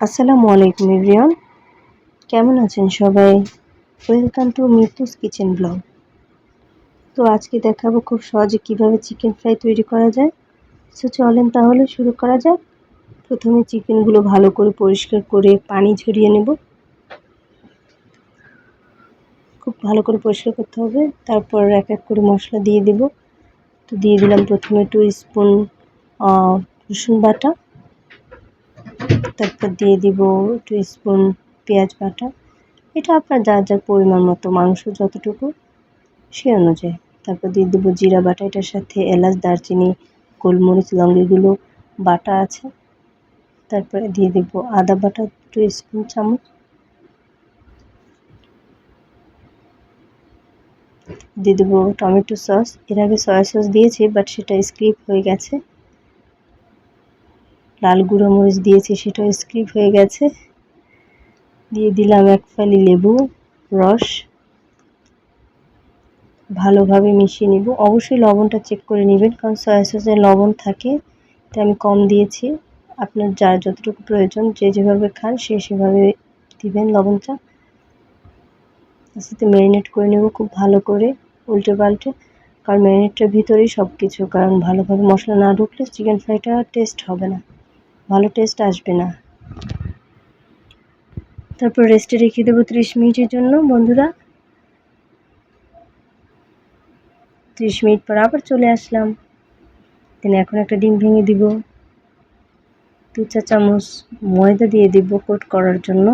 আসসালামু আলাইকুম এভরিওয়ান, কেমন আছেন সবাই? Welcome to Mitu's kitchen blog. তো আজকে দেখাবো খুব সহজে কিভাবে চিকেন ফ্রাই তৈরি করা যায়। সো চলেন তাহলে শুরু করা যাক। প্রথমে চিকেনগুলো ভালো করে পরিষ্কার করে পানি ঝরিয়ে নেব। খুব ভালো করে পরিষ্কার করতে হবে। তারপর এক এক করে মশলা দিয়ে দেব। তো দিয়ে দিলাম প্রথমে 2 স্পুন রসুন বাটা, তারপর দিয়ে দিব 2 স্পুন পেঁয়াজ বাটা। এটা আপনার যার যার পরিমাণ মতো, মাংস যতটুকু সে অনুযায়ী। তারপর দিয়ে দেবো জিরা বাটা, এটার সাথে এলাচ, দারচিনি, গোলমরিচ, লং এগুলো বাটা আছে। তারপরে দিয়ে দেবো আদা বাটা 2 স্পুন চামচ, দিয়ে দেবো টমেটো সস। এর আগে সয়া সস দিয়েছি বাট সেটা স্কিপ হয়ে গেছে। লাল গুঁড়ো মরিচ দিয়েছি, সেটাও স্কিপ হয়ে গেছে। দিয়ে দিলাম এক ফালি লেবু রস, ভালোভাবে মিশিয়ে নেব। অবশ্যই লবণটা চেক করে নেবেন, কারণ সয়া সসে লবণ থাকে, তাই আমি কম দিয়েছি। আপনার যার যতটুকু প্রয়োজন, যে যেভাবে খান সে সেভাবে দিবেন লবণটা। আস্তে ম্যারিনেট করে নেব খুব ভালো করে, উল্টে পাল্টে, কারণ ম্যারিনেটের ভিতরেই সব কিছু। কারণ ভালোভাবে মশলা না ঢুকলে চিকেন ফ্রাইটা টেস্ট হবে না, ভালো টেস্ট আসবে না। তারপর রেস্টে রেখে দেবো 30 মিনিটের জন্য বন্ধুরা। 30 মিনিট পর আবার চলে আসলাম। দেন এখন একটা ডিম ভেঙে দিব। 2 চা চামচ ময়দা দিয়ে দিব কোট করার জন্য।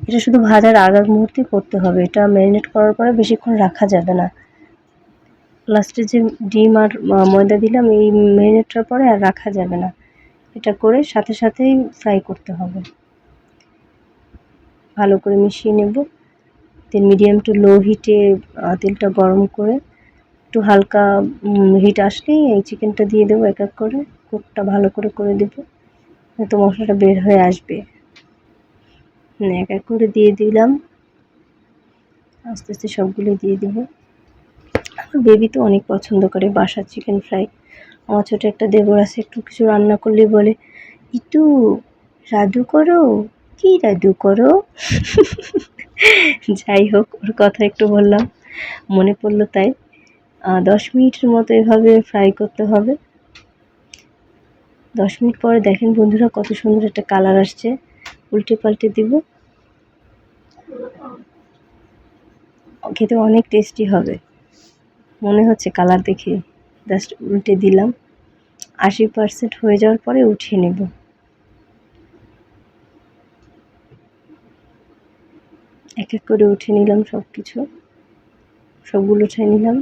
এটা শুধু ভাজার আগের মুহূর্তে করতে হবে, এটা ম্যারিনেট করার পরে বেশিক্ষণ রাখা যাবে না। লাস্টে যে ডিম আর ময়দা দিলাম, এই ম্যারিনেটটার পরে আর রাখা যাবে না, এটা করে সাথে সাথেই ফ্রাই করতে হবে। ভালো করে মিশিয়ে নেব। তেল মিডিয়াম টু লো হিটে তেলটা গরম করে একটু হালকা হিট আসলেই এই চিকেনটা দিয়ে দেবো এক এক করে। কোটটা ভালো করে করে দেবো, তো মশলাটা বের হয়ে আসবে। এক এক করে দিয়ে দিলাম, আস্তে আস্তে সবগুলো দিয়ে দেবো। আমার বেবি তো অনেক পছন্দ করে বাসার চিকেন ফ্রাই। আমার ছোটো একটা দেবর আছে, একটু কিছু রান্না করলে বলে, ইটু রাধু করো, কি রাধু করো। যাই হোক, ওর কথা একটু বললাম, মনে পড়লো তাই। 10 মিনিটের মতো এভাবে ফ্রাই করতে হবে। 10 মিনিট পরে দেখেন বন্ধুরা কত সুন্দর একটা কালার আসছে। উল্টে পাল্টে দিব, খেতে অনেক টেস্টি হবে মনে হচ্ছে কালার দেখে। জাস্ট উল্টে দিলাম। 80% হয়ে যাওয়ার পরে উঠিয়ে নেব। এক এক করে উঠিয়ে নিলাম সবগুলো উঠিয়ে নিলাম।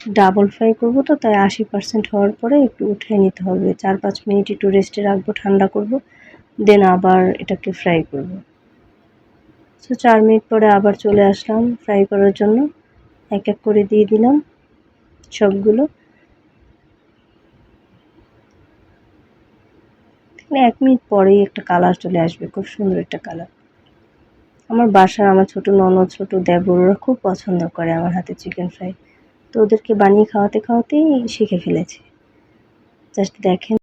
ডাবল ফ্রাই করবো তো, তাই 80% হওয়ার পরে একটু উঠিয়ে নিতে হবে। 4-5 মিনিট একটু রেস্টে রাখবো, ঠান্ডা করব, দেন আবার এটাকে ফ্রাই করব। সো 4 মিনিট পরে আবার চলে আসলাম ফ্রাই করার জন্য। এক এক করে দিয়ে দিলাম সবগুলো। 1 মিনিট পরেই একটা কালার চলে আসবে, খুব সুন্দর একটা কালার। আমার বাসার আমার ছোটো ননদ, ছোটো দেবর, ওরা খুব পছন্দ করে আমার হাতে চিকেন ফ্রাই। তো ওদেরকে বানিয়ে খাওয়াতে খাওয়াতেই শিখে ফেলেছি। জাস্ট দেখেন।